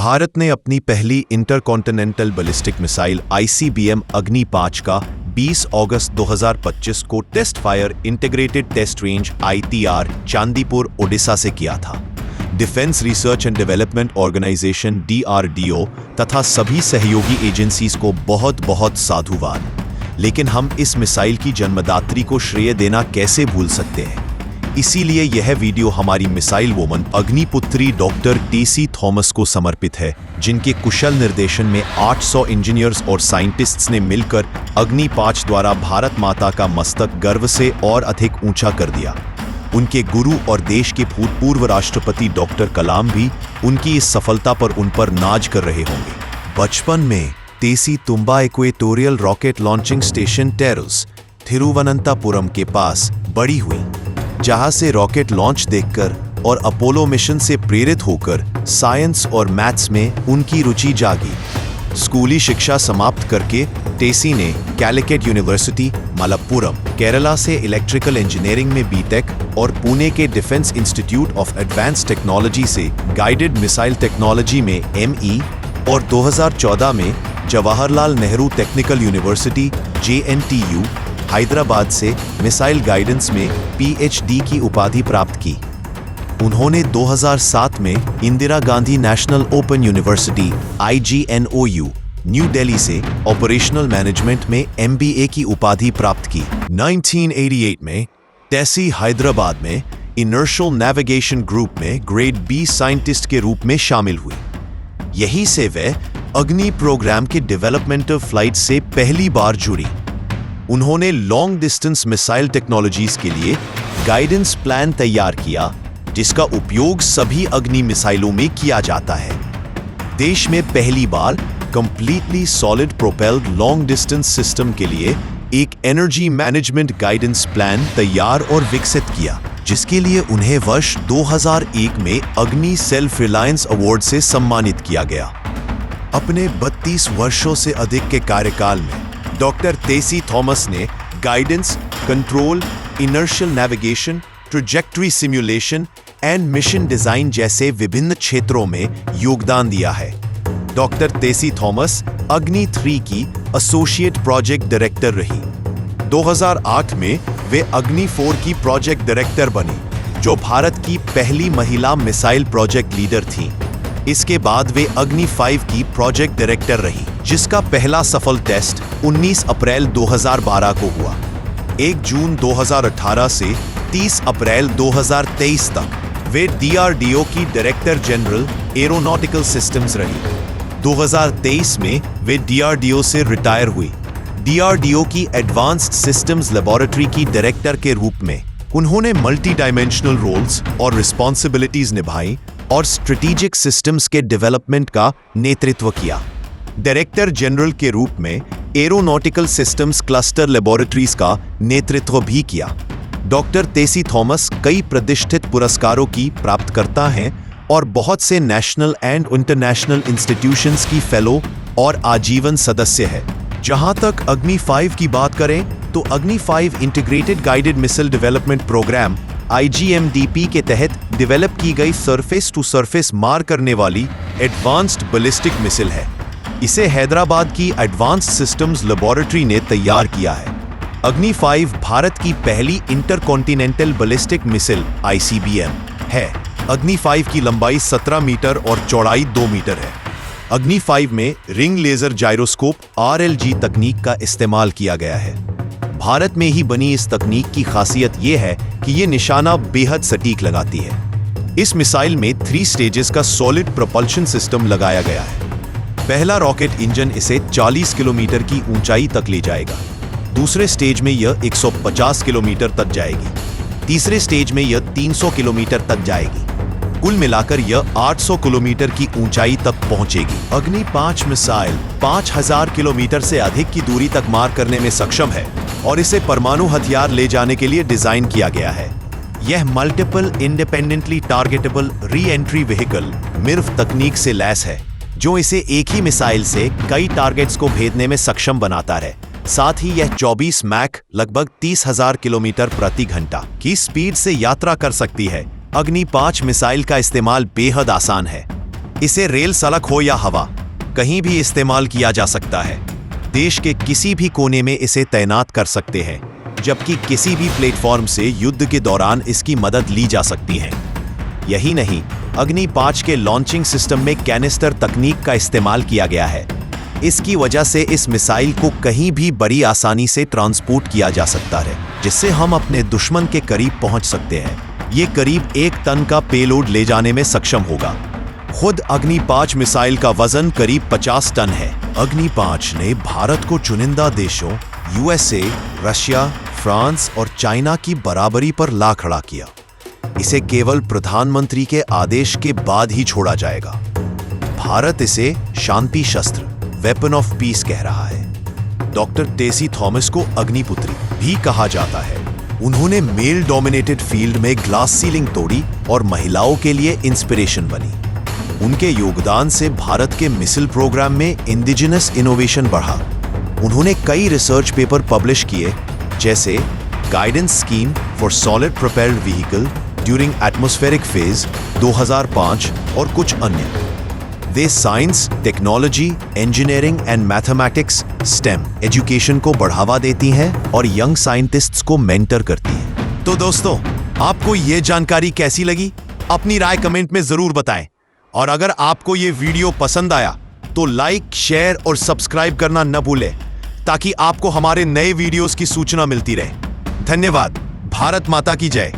भारत ने अपनी पहली इंटरकॉन्टिनेंटल बैलिस्टिक मिसाइल ICBM अग्नि 5 का 20 अगस्त 2025 को test fire integrated test range ITR Chandipur Odisha से किया था। Defence research and development organisation DRDO तथा सभी सहयोगी एजेंसीज को बहुत बहुत साधुवाद। लेकिन हम इस मिसाइल की जन्मदात्री को श्रेय देना कैसे भूल सकते हैं। इसीलिए यह वीडियो हमारी missile woman Agniputri doctor Tessy Thomas को समर्पित है, जिनके कुशल निर्देशन में 800 इंजीनियर्स और साइंटिस्ट्स ने मिलकर अग्नि 5 द्वारा भारत माता का मस्तक गर्व से और अधिक ऊंचा कर दिया। उनके गुरु और देश के भूतपूर्व राष्ट्रपति डॉक्टर कलाम भी उनकी इस सफलता पर उन पर नाज कर रहे होंगे। बचपन में Tessy Thumba equatorial rocket launching station TERLS Thiruvananthapuram के पास बड़ी हुई, जहां से रॉकेट लॉन्च देखकर और अपोलो मिशन से प्रेरित होकर साइंस और मैथ्स में उनकी रुचि जागी। स्कूली शिक्षा समाप्त करके टेसी ने कैलिकट यूनिवर्सिटी मलप्पुरम केरला से इलेक्ट्रिकल इंजीनियरिंग में बीटेक और पुणे के defence institute of advanced technology से गाइडेड मिसाइल टेक्नोलॉजी में ME और 2014 में Jawaharlal Nehru technical university JNTU Hyderabad से मिसाइल गाइडेंस में PhD की उपाधि प्राप्त की। उन्होंने 2007 में Indira Gandhi national open university IGNOU new Delhi से ऑपरेशनल मैनेजमेंट में MBA की उपाधि प्राप्त की। 1988 में टेसी हैदराबाद में इनर्शियल नेविगेशन ग्रुप में ग्रेड B साइंटिस्ट के रूप में शामिल हुई। यहीं से वे अग्नि प्रोग्राम के डेवलपमेंटल फ्लाइट से पहली बार जुड़ी। उन्होंने लॉन्ग डिस्टेंस मिसाइल टेक्नोलॉजीज के लिए गाइडेंस प्लान तैयार किया, जिसका उपयोग सभी अग्नि मिसाइलों में किया जाता है। देश में पहली बार completely solid propelled long distance system के लिए एक एनर्जी मैनेजमेंट गाइडेंस प्लान तैयार और विकसित किया, जिसके लिए उन्हें वर्ष 2001 में अग्नि सेल्फ रिलायंस अवार्ड से सम्मानित किया गया। अपने 32 वर्षों से अधिक के कार्यकाल में डॉक्टर टेसी थॉमस ने guidance, control, inertial navigation, trajectory simulation and mission design जैसे विभिन्न क्षेत्रों में योगदान दिया है। डॉक्टर टेसी थॉमस अग्नि 3 की एसोसिएट प्रोजेक्ट डायरेक्टर रही। 2008 में वे अग्नि 4 की प्रोजेक्ट डायरेक्टर बनी, जो भारत की पहली महिला मिसाइल प्रोजेक्ट लीडर थीं। इसके बाद वे अग्नि 5 की प्रोजेक्ट डायरेक्टर रही, जिसका पहला सफल टेस्ट 19 अप्रैल 2012 को हुआ। 1 जून 2018 से 30 अप्रैल 2023 तक वे DRDO की डायरेक्टर जनरल एरोनॉटिकल सिस्टम्स रही। 2023 में वे DRDO से रिटायर हुई। DRDO की एडवांस्ड सिस्टम्स लेबोरेटरी की डायरेक्टर के रूप में उन्होंने मल्टी डायमेंशनल रोल्स और रिस्पॉन्सिबिलिटीज निभाई और स्ट्रेटेजिक सिस्टम्स के डेवलपमेंट का नेतृत्व किया। डायरेक्टर जनरल के रूप में एरोनॉटिकल सिस्टम्स क्लस्टर लेबोरेटरीज का नेतृत्व भी किया। डॉक्टर टेसी थॉमस कई प्रतिष्ठित पुरस्कारों की प्राप्तकर्ता हैं और बहुत से नेशनल एंड इंटरनेशनल इंस्टीट्यूशंस की फेलो और आजीवन सदस्य है। जहां तक अग्नि 5 की बात करें तो Agni 5 integrated guided missile development programme IGMDP के तहत डेवलप की गई सरफेस टू सरफेस मार करने वाली एडवांस्ड बैलिस्टिक मिसाइल है। इसे हैदराबाद की एडवांस्ड सिस्टम्स लेबोरेटरी ने तैयार किया है। अग्नि 5 भारत की पहली इंटरकॉन्टिनेंटल बैलिस्टिक मिसाइल ICBM है। अग्नि 5 की लंबाई 17 मीटर और चौड़ाई 2 मीटर है। अग्नि 5 में रिंग लेजर जायरोस्कोप RLG तकनीक का इस्तेमाल किया गया है। भारत में ही बनी इस तकनीक की खासियत यह है कि यह निशाना बेहद सटीक लगाती है। इस मिसाइल में 3 स्टेजेस का सॉलिड प्रोपल्शन सिस्टम लगाया गया है। पहला रॉकेट इंजन इसे 40 किलोमीटर की ऊंचाई तक ले जाएगा। दूसरे स्टेज में यह 150 किलोमीटर तक जाएगी। तीसरे स्टेज में यह 300 किलोमीटर तक जाएगी। कुल मिलाकर यह 800 किलोमीटर की ऊंचाई तक पहुंचेगी। अग्नि 5 मिसाइल 5000 किलोमीटर से अधिक की दूरी तक मार करने में सक्षम है और इसे परमाणु हथियार ले जाने के लिए डिजाइन किया गया है। यह multiple independently targetable re entry vehicle MIRV तकनीक से लैस है, जो इसे एक ही मिसाइल से कई टारगेट्स को भेदने में सक्षम बनाता है। साथ ही यह 24 मैक लगभग 30,000 किलोमीटर प्रति घंटा की स्पीड से यात्रा कर सकती है। अग्नि 5 मिसाइल का इस्तेमाल बेहद आसान है। इसे रेल, सड़क हो या हवा, कहीं भी इस्तेमाल किया जा सकता है। देश के किसी भी कोने में इसे तैनात कर सकते हैं, जबकि किसी भी प्लेटफॉर्म से युद्ध के दौरान इसकी मदद ली जा सकती है। यही नहीं, अग्नि 5 के लॉन्चिंग सिस्टम में कैनिस्टर तकनीक का इस्तेमाल किया गया है। इसकी वजह से इस मिसाइल को कहीं भी बड़ी आसानी से ट्रांसपोर्ट किया जा सकता है, जिससे हम अपने दुश्मन के करीब पहुंच सकते हैं। ये करीब 1 टन का पेलोड ले जाने में सक्षम होगा। खुद अग्नि 5 मिसाइल का वजन करीब 50 टन है। अग्नि 5 ने भारत को चुनिंदा देशों यूएसए, रशिया, फ्रांस और चाइना की बराबरी पर ला खड़ा किया। इसे केवल प्रधानमंत्री के आदेश के बाद ही छोड़ा जाएगा। भारत इसे शांति शस्त्र, वेपन ऑफ पीस कह रहा है। डॉक्टर टेसी थॉमस को अग्निपुत्री भी कहा जाता है। उन्होंने मेल डोमिनेटेड फील्ड में ग्लास सीलिंग तोड़ी और महिलाओं के लिए इंस्पिरेशन बनी। उनके योगदान से भारत के मिसाइल प्रोग्राम में इंडिजिनस इनोवेशन बढ़ा। उन्होंने कई रिसर्च पेपर पब्लिश किए, जैसे guidance scheme for solid propelled vehicle during atmospheric phase 2005 और कुछ अन्य। वे science, technology, engineering and mathematics STEM education को बढ़ावा देती हैं और यंग साइंटिस्ट्स को मेंटर करती हैं। तो दोस्तों, आपको ये जानकारी कैसी लगी? अपनी राय कमेंट में जरूर बताएं। और अगर आपको ये वीडियो पसंद आया तो लाइक, शेयर और सब्सक्राइब करना न भूलें, ताकि आपको हमारे नए वीडियोस की सूचना मिलती रहे। धन्यवाद। भारत माता की जय।